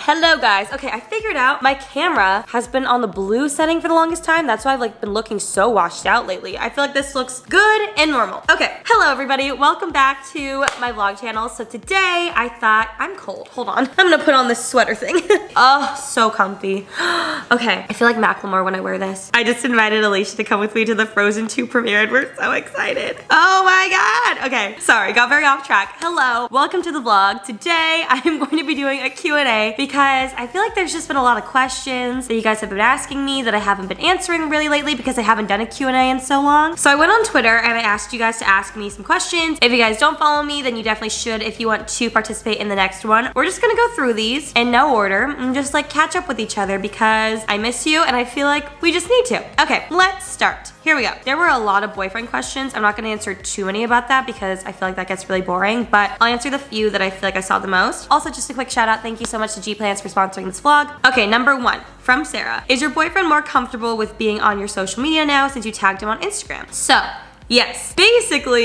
Hello guys. Okay, I figured out my camera has been on the blue setting for the longest time. That's why I've like been looking so washed out lately. I feel like this looks good and normal. Okay, hello everybody. Welcome back to my vlog channel. So today I thought, I'm cold. Hold on. I'm gonna put on this sweater thing. Oh, so comfy. Okay, I feel like Macklemore when I wear this. I just invited Alicia to come with me to the Frozen 2 premiere and we're so excited. Oh my God. Okay, sorry, got very off track. Hello, welcome to the vlog. Today I'm going to be doing a Q&A because I feel like there's just been a lot of questions that you guys have been asking me that I haven't been answering really lately because I haven't done a Q&A in so long. So I went on Twitter and I asked you guys to ask me some questions. If you guys don't follow me, then you definitely should if you want to participate in the next one. We're just gonna go through these in no order and just like catch up with each other because I miss you and I feel like we just need to. Okay, let's start. Here we go. There were a lot of boyfriend questions. I'm not gonna answer too many about that because I feel like that gets really boring, but I'll answer the few that I feel like I saw the most. Also, just a quick shout out. Thank you so much to G Plans for sponsoring this vlog. Okay, number one from Sarah. Is your boyfriend more comfortable with being on your social media now since you tagged him on Instagram? So, yes. Basically,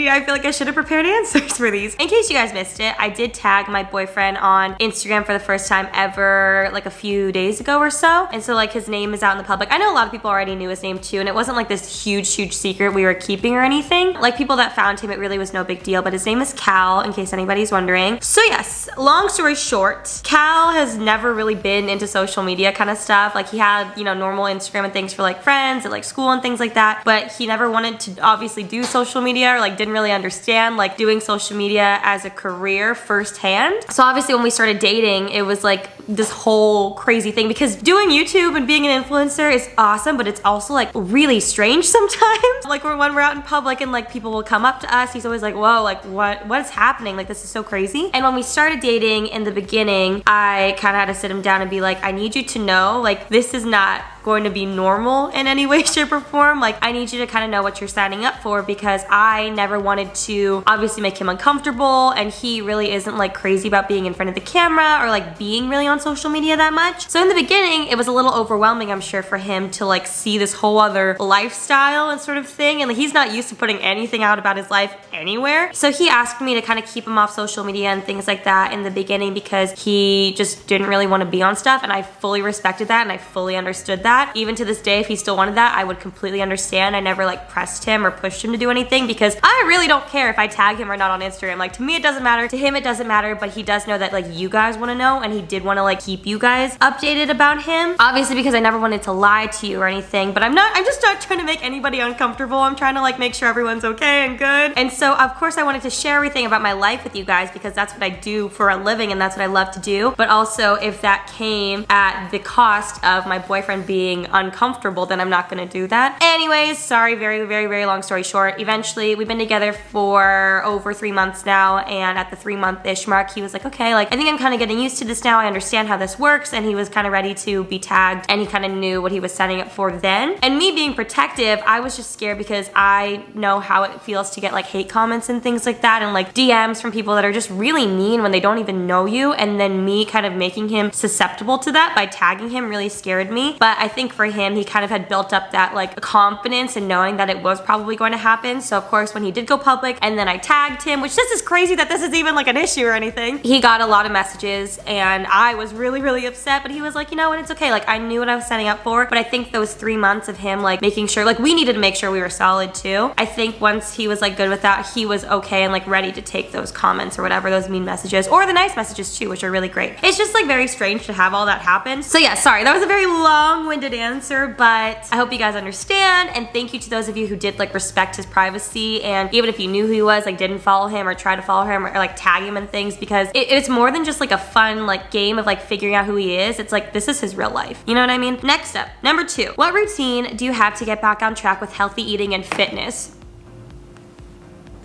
I feel like I should have prepared answers for these. In case you guys missed it, I did tag my boyfriend on Instagram for the first time ever like a few days ago or so. And so like his name is out in the public. I know a lot of people already knew his name too, and it wasn't like this huge secret we were keeping or anything. Like people that found him, it really was no big deal, but his name is Cal, in case anybody's wondering. So yes, long story short, Cal has never really been into social media kind of stuff. Like he had, you know, normal Instagram and things for like friends and like school and things like that, but he never wanted to obviously do social media or like didn't really understand like doing social media as a career firsthand. So obviously when we started dating, it was like this whole crazy thing because doing YouTube and being an influencer is awesome, but it's also like really strange sometimes. Like when we're out in public and like people will come up to us, he's always like, whoa, like what is happening? Like this is so crazy. And when we started dating in the beginning, I kind of had to sit him down and be like, I need you to know like this is not going to be normal in any way, shape, or form. Like I need you to kind of know what you're signing up for because I never wanted to obviously make him uncomfortable, and he really isn't like crazy about being in front of the camera or like being really on social media that much. So in the beginning, it was a little overwhelming, I'm sure, for him to like see this whole other lifestyle and sort of thing, and like, he's not used to putting anything out about his life anywhere. So he asked me to kind of keep him off social media and things like that in the beginning because he just didn't really want to be on stuff, and I fully respected that and I fully understood that. Even to this day, if he still wanted that, I would completely understand. I never like pressed him or pushed him to do anything because I really don't care if I tag him or not on Instagram. Like to me it doesn't matter, to him it doesn't matter, but he does know that like you guys want to know, and he did want to like keep you guys updated about him. Obviously because I never wanted to lie to you or anything, but I'm just not trying to make anybody uncomfortable. I'm trying to like make sure everyone's okay and good. And so of course I wanted to share everything about my life with you guys because that's what I do for a living and that's what I love to do. But also if that came at the cost of my boyfriend being uncomfortable, then I'm not gonna do that. Anyways, sorry, very long story short, eventually we've been together for over 3 months now, and at the 3-month-ish mark he was like, okay, like I think I'm kind of getting used to this now, I understand how this works, and he was kind of ready to be tagged, and he kind of knew what he was signing up for then. And me being protective, I was just scared because I know how it feels to get like hate comments and things like that, and like DMs from people that are just really mean when they don't even know you, and then me kind of making him susceptible to that by tagging him really scared me. But I think for him, he kind of had built up that like confidence and knowing that it was probably going to happen. So of course when he did go public and then I tagged him, which this is crazy that this is even like an issue or anything, he got a lot of messages and I was really upset, but he was like, you know what, it's okay. Like I knew what I was signing up for, but I think those 3 months of him like making sure, like we needed to make sure we were solid too. I think once he was like good with that, he was okay and like ready to take those comments or whatever, those mean messages or the nice messages too, which are really great. It's just like very strange to have all that happen. So yeah, sorry, that was a very long-winded answer, but I hope you guys understand, and thank you to those of you who did like respect his privacy, and even if you knew who he was, like didn't follow him or try to follow him or like tag him and things, because it's more than just like a fun like game of like figuring out who he is. It's like this is his real life, you know what I mean? Next up, number 2, what routine do you have to get back on track with healthy eating and fitness?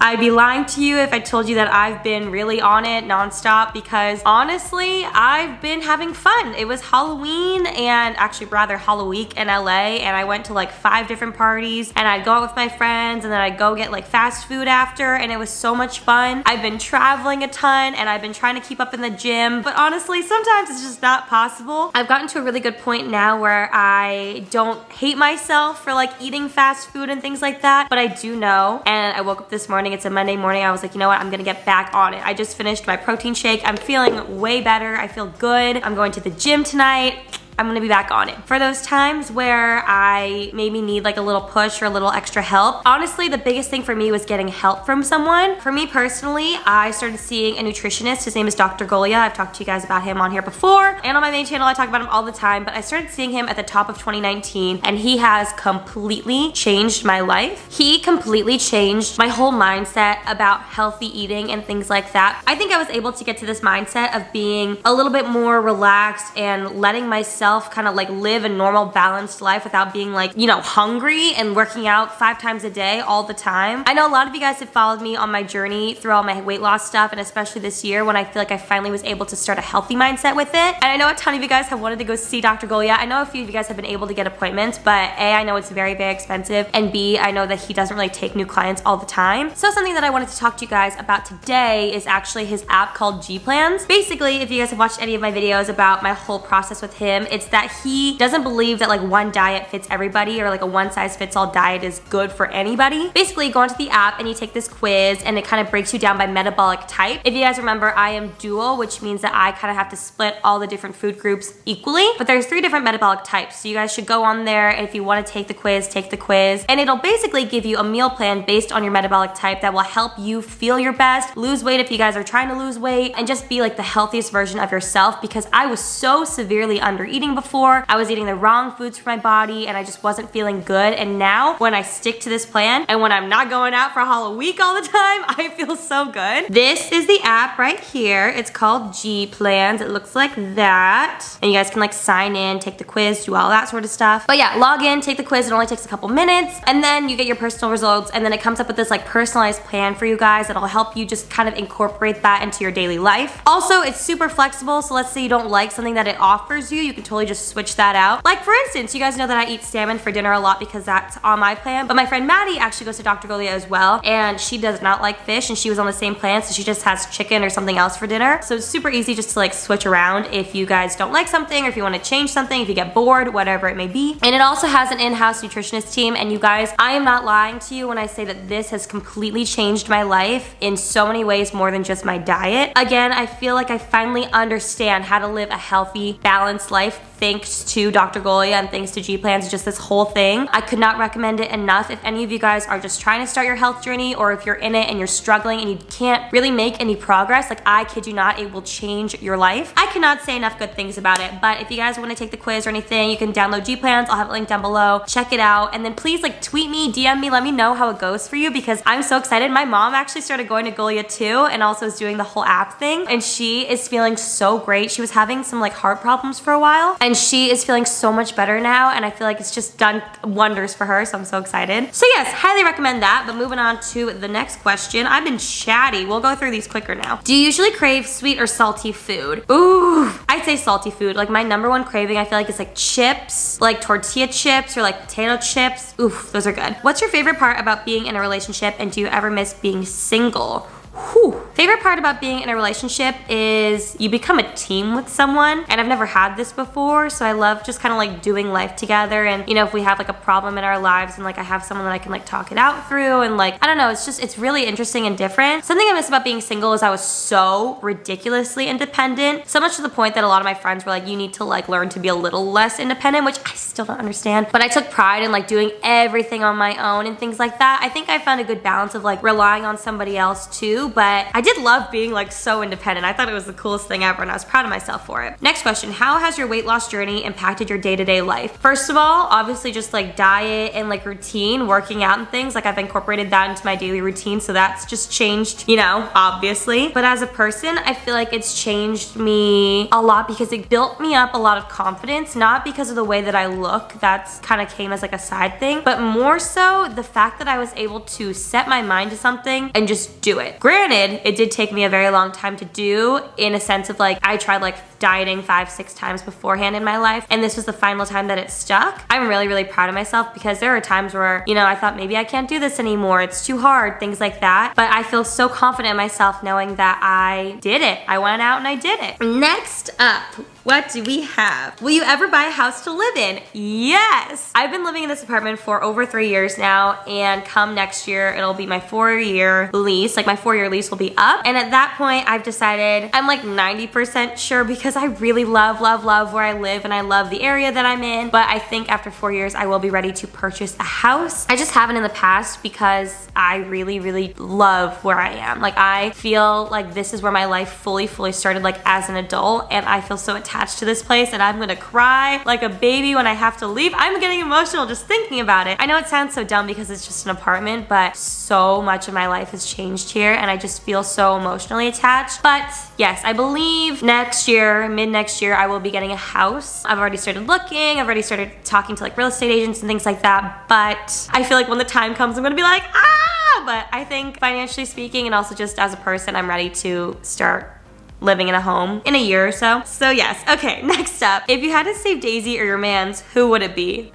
I'd be lying to you if I told you that I've been really on it nonstop because honestly, I've been having fun. It was Halloween, and actually rather Halloween in LA, and I went to like 5 different parties, and I'd go out with my friends, and then I'd go get like fast food after, and it was so much fun. I've been traveling a ton, and I've been trying to keep up in the gym, but honestly, sometimes it's just not possible. I've gotten to a really good point now where I don't hate myself for like eating fast food and things like that, but I do know, and I woke up this morning It's a Monday morning. I was like, you know what? I'm gonna get back on it. I just finished my protein shake. I'm feeling way better. I feel good. I'm going to the gym tonight. I'm gonna be back on it. For those times where I maybe need like a little push or a little extra help, honestly, the biggest thing for me was getting help from someone. For me personally, I started seeing a nutritionist. His name is Dr. Golia. I've talked to you guys about him on here before, and on my main channel, I talk about him all the time, but I started seeing him at the top of 2019, and he has completely changed my life. He completely changed my whole mindset about healthy eating and things like that. I think I was able to get to this mindset of being a little bit more relaxed and letting myself kind of like live a normal balanced life without being like, you know, hungry and working out 5 times a day all the time. I know a lot of you guys have followed me on my journey through all my weight loss stuff, and especially this year when I feel like I finally was able to start a healthy mindset with it. And I know a ton of you guys have wanted to go see Dr. Golia. I know a few of you guys have been able to get appointments, but A, I know it's very, very expensive, and B, I know that he doesn't really take new clients all the time. So something that I wanted to talk to you guys about today is actually his app called G Plans. Basically, if you guys have watched any of my videos about my whole process with him, it's that he doesn't believe that like one diet fits everybody, or like a one size fits all diet is good for anybody. Basically, you go onto the app and you take this quiz, and it kind of breaks you down by metabolic type. If you guys remember, I am dual, which means that I kind of have to split all the different food groups equally, but there's 3 different metabolic types. So you guys should go on there, and if you want to take the quiz, and it'll basically give you a meal plan based on your metabolic type that will help you feel your best, lose weight if you guys are trying to lose weight, and just be like the healthiest version of yourself, because I was so severely under eating before. I was eating the wrong foods for my body, and I just wasn't feeling good. And now when I stick to this plan, and when I'm not going out for a whole week all the time, I feel so good. This is the app right here. It's called G Plans. It looks like that. And you guys can like sign in, take the quiz, do all that sort of stuff. But yeah, log in, take the quiz. It only takes a couple minutes, and then you get your personal results, and then it comes up with this like personalized plan for you guys that'll help you just kind of incorporate that into your daily life. Also, it's super flexible. So let's say you don't like something that it offers you, you can totally just switch that out. Like for instance, you guys know that I eat salmon for dinner a lot because that's on my plan, but my friend Maddie actually goes to Dr. Golia as well, and she does not like fish, and she was on the same plan, so she just has chicken or something else for dinner. So it's super easy just to like switch around if you guys don't like something, or if you want to change something, if you get bored, whatever it may be. And it also has an in-house nutritionist team, and you guys, I am not lying to you when I say that this has completely changed my life in so many ways more than just my diet. Again, I feel like I finally understand how to live a healthy, balanced life thanks to Dr. Golia and thanks to G Plans, just this whole thing. I could not recommend it enough. If any of you guys are just trying to start your health journey, or if you're in it and you're struggling and you can't really make any progress, like I kid you not, it will change your life. I cannot say enough good things about it, but if you guys want to take the quiz or anything, you can download G Plans. I'll have a link down below. Check it out, and then please like tweet me, DM me, let me know how it goes for you, because I'm so excited. My mom actually started going to Golia too, and also is doing the whole app thing, and she is feeling so great. She was having some like heart problems for a while, and she is feeling so much better now, and I feel like it's just done wonders for her, so I'm so excited. So yes, highly recommend that. But moving on to the next question. I've been chatty. We'll go through these quicker now. Do you usually crave sweet or salty food? Ooh, I'd say salty food. Like my number one craving, I feel like, is like chips, like tortilla chips or like potato chips. Oof, those are good. What's your favorite part about being in a relationship, and do you ever miss being single? Whew. Favorite part about being in a relationship is you become a team with someone, and I've never had this before, so I love just kind of like doing life together. And you know, if we have like a problem in our lives, and like I have someone that I can like talk it out through, and like I don't know, it's really interesting and different. Something I miss about being single is I was so ridiculously independent, so much to the point that a lot of my friends were like, you need to like learn to be a little less independent, which I still don't understand, but I took pride in like doing everything on my own and things like that. I think I found a good balance of like relying on somebody else too, but I did love being like so independent. I thought it was the coolest thing ever, and I was proud of myself for it. Next question, how has your weight loss journey impacted your day-to-day life? First of all, obviously just like diet and like routine, working out and things, like I've incorporated that into my daily routine, so that's just changed, you know, obviously. But as a person, I feel like it's changed me a lot because it built me up a lot of confidence, not because of the way that I look, that's kind of came as like a side thing, but more so the fact that I was able to set my mind to something and just do it. Granted, it did take me a very long time to do, in a sense of like I tried like dieting 5-6 times beforehand in my life, and this was the final time that it stuck. I'm really, really proud of myself because there are times where, you know, I thought maybe I can't do this anymore, it's too hard, things like that. But I feel so confident in myself knowing that I did it. I went out and I did it. Next up, What do we have? Will you ever buy a house to live in? Yes! I've been living in this apartment for over 3 years now, and come next year, it'll be my 4-year lease. Like my 4-year lease will be up. And at that point, I've decided, I'm like 90% sure because I really love where I live and I love the area that I'm in. But I think after 4 years, I will be ready to purchase a house. I just haven't in the past because I really love where I am. Like I feel like this is where my life fully started like as an adult, and I feel so attached to this place and I'm gonna cry like a baby when I have to leave. I'm getting emotional just thinking about it. I know it sounds so dumb because it's just an apartment, but so much of my life has changed here and I just feel so emotionally attached. But yes, I believe next year, mid next year, I will be getting a house. I've already started looking, I've already started talking to like real estate agents and things like that, but I feel like when the time comes, I'm gonna be like, ah! But I think financially speaking and also just as a person, I'm ready to start living in a home in a year or so. So yes, okay, next up. If you had to save Daisy or your mans, who would it be?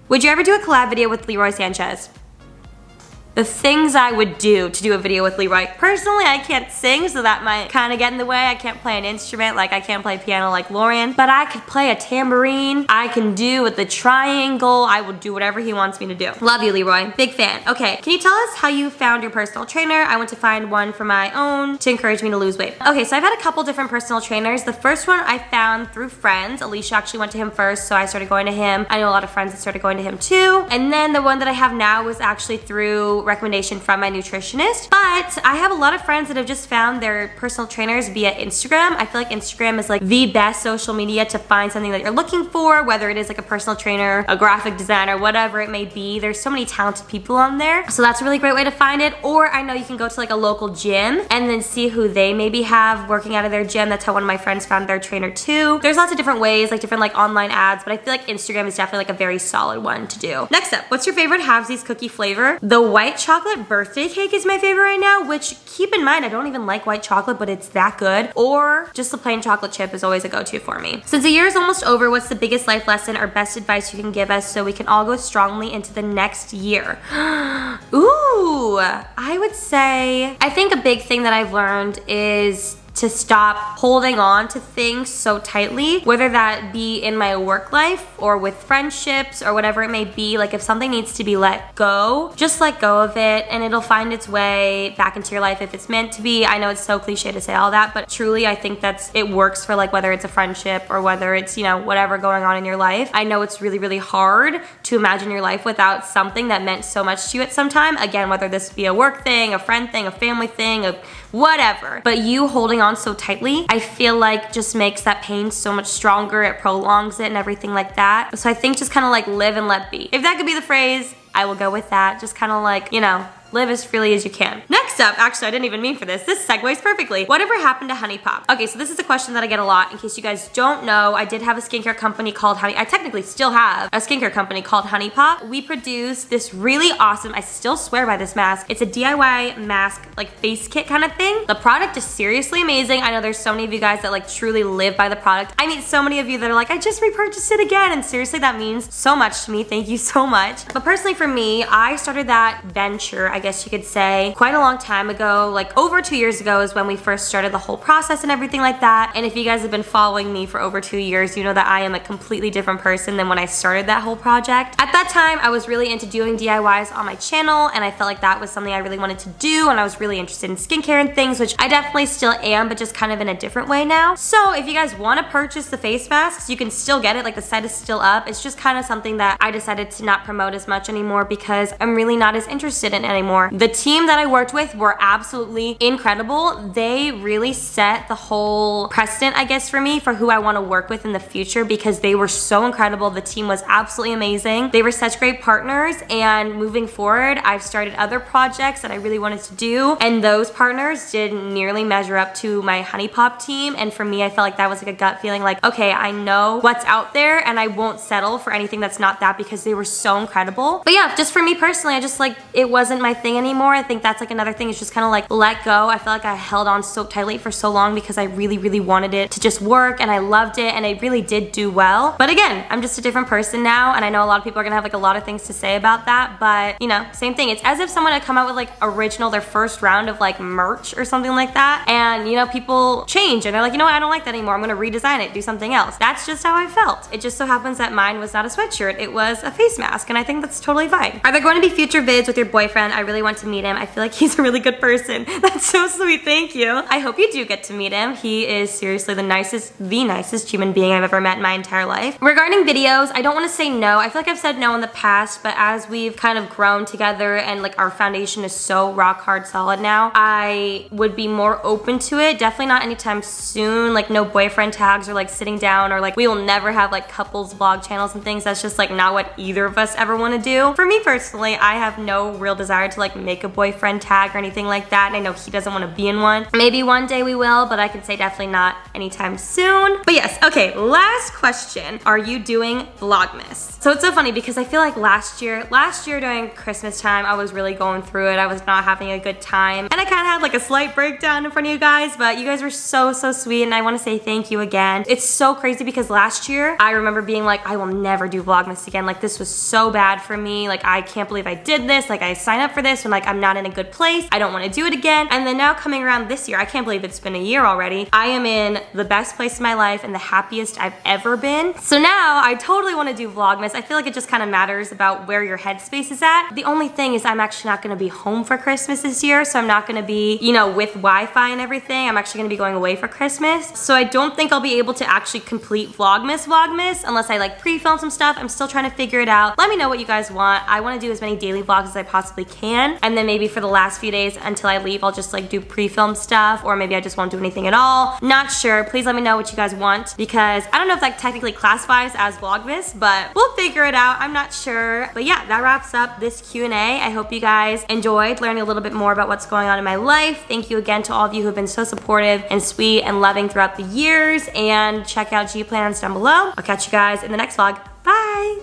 Would you ever do a collab video with Leroy Sanchez? The things I would do to do a video with Leroy. Personally, I can't sing, so that might kind of get in the way. I can't play an instrument, like I can't play piano like Lauren, but I could play a tambourine. I can do with the triangle. I will do whatever he wants me to do. Love you, Leroy. Big fan. Okay, can you tell us how you found your personal trainer? I went to find one for my own to encourage me to lose weight. Okay, so I've had a couple different personal trainers. The first one I found through friends. Alicia actually went to him first, so I started going to him. I know a lot of friends that started going to him too. And then the one that I have now was actually through recommendation from my nutritionist. But I have a lot of friends that have just found their personal trainers via Instagram. I feel like Instagram is like the best social media to find something that you're looking for, whether it is like a personal trainer, a graphic designer, whatever it may be. There's so many talented people on there. So that's a really great way to find it. Or I know you can go to like a local gym and then see who they maybe have working out of their gym. That's how one of my friends found their trainer too. There's lots of different ways, like different like online ads, but I feel like Instagram is definitely like a very solid one to do. Next up, what's your favorite Halfsies cookie flavor? The white chocolate birthday cake is my favorite right now, which keep in mind, I don't even like white chocolate, but it's that good. Or just the plain chocolate chip is always a go-to for me. Since the year is almost over, what's the biggest life lesson or best advice you can give us so we can all go strongly into the next year? Ooh, I would say, I think a big thing that I've learned is to stop holding on to things so tightly, whether that be in my work life or with friendships or whatever it may be. Like if something needs to be let go, just let go of it and it'll find its way back into your life if it's meant to be. I know it's so cliche to say all that, but truly I think it works for like whether it's a friendship or whether it's, you know, whatever going on in your life. I know it's really hard to imagine your life without something that meant so much to you at some time. Again, whether this be a work thing, a friend thing, a family thing, a whatever. But you holding on so tightly, I feel like just makes that pain so much stronger. It prolongs it and everything like that. So I think just kind of like live and let be. If that could be the phrase, I will go with that. Just kind of like, you know, live as freely as you can. Next up, actually I didn't even mean for this. This segues perfectly. Whatever happened to Honeypop? Okay, so this is a question that I get a lot. In case you guys don't know, I did have a skincare company called I technically still have a skincare company called Honeypop. We produce this really awesome, I still swear by this mask. It's a DIY mask, like face kit kind of thing. The product is seriously amazing. I know there's so many of you guys that like truly live by the product. I meet so many of you that are like, I just repurchased it again. And seriously, that means so much to me. Thank you so much. But personally for me, I started that venture, I guess you could say, quite a long time ago. Like over 2 years ago is when we first started the whole process and everything like that. And if you guys have been following me for over 2 years, you know that I am a completely different person than when I started that whole project. At that time, I was really into doing DIYs on my channel and I felt like that was something I really wanted to do, and I was really interested in skincare and things, which I definitely still am, but just kind of in a different way now. So if you guys want to purchase the face masks, you can still get it. Like the site is still up. It's just kind of something that I decided to not promote as much anymore because I'm really not as interested in it anymore. The team that I worked with were absolutely incredible. They really set the whole precedent, I guess, for me for who I want to work with in the future because they were so incredible. The team was absolutely amazing. They were such great partners, and moving forward, I've started other projects that I really wanted to do, and those partners didn't nearly measure up to my Honeypop team. And for me, I felt like that was like a gut feeling like, okay, I know what's out there and I won't settle for anything that's not that because they were so incredible. But yeah, just for me personally, I just like, it wasn't my thing anymore. I think that's like another thing, is just kind of like let go. I feel like I held on so tightly for so long because I really wanted it to just work, and I loved it, and it really did do well. But again, I'm just a different person now, and I know a lot of people are gonna have like a lot of things to say about that, but you know, same thing. It's as if someone had come out with like their first round of like merch or something like that, and you know, people change and they're like, you know what, I don't like that anymore, I'm gonna redesign it, do something else. That's just how I felt. It just so happens that mine was not a sweatshirt, it was a face mask, and I think that's totally fine. Are there going to be future vids with your boyfriend? I really want to meet him. I feel like he's a really good person. That's so sweet, thank you. I hope you do get to meet him. He is seriously the nicest human being I've ever met in my entire life. Regarding videos, I don't want to say no. I feel like I've said no in the past, but as we've kind of grown together and like our foundation is so rock hard solid now, I would be more open to it. Definitely not anytime soon, like no boyfriend tags or like sitting down, or like we will never have like couples vlog channels and things. That's just like not what either of us ever want to do. For me personally, I have no real desire to like make a boyfriend tag or anything like that, and I know he doesn't want to be in one. Maybe one day we will, but I can say definitely not anytime soon. But yes, okay, last question. Are you doing Vlogmas? So it's so funny because I feel like last year during Christmas time, I was really going through it. I was not having a good time, and I kind of had like a slight breakdown in front of you guys, but you guys were so sweet, and I want to say thank you again. It's so crazy because last year I remember being like, I will never do Vlogmas again. Like this was so bad for me. Like I can't believe I did this. Like I signed up for this when like I'm not in a good place. I don't want to do it again. And then now coming around this year, I can't believe it's been a year already. I am in the best place in my life and the happiest I've ever been. So now I totally want to do Vlogmas. I feel like it just kind of matters about where your headspace is at. The only thing is I'm actually not going to be home for Christmas this year, so I'm not going to be, you know, with Wi-Fi and everything. I'm actually going to be going away for Christmas. So I don't think I'll be able to actually complete Vlogmas unless I like pre-film some stuff. I'm still trying to figure it out. Let me know what you guys want. I want to do as many daily vlogs as I possibly can, and then maybe for the last few days until I leave, I'll just like do pre-film stuff, or maybe I just won't do anything at all. Not sure. Please let me know what you guys want, because I don't know if that technically classifies as Vlogmas, but we'll figure it out. I'm not sure. But yeah, that wraps up this Q&A. I hope you guys enjoyed learning a little bit more about what's going on in my life. Thank you again to all of you who have been so supportive and sweet and loving throughout the years, and check out G plans down below. I'll catch you guys in the next vlog. Bye!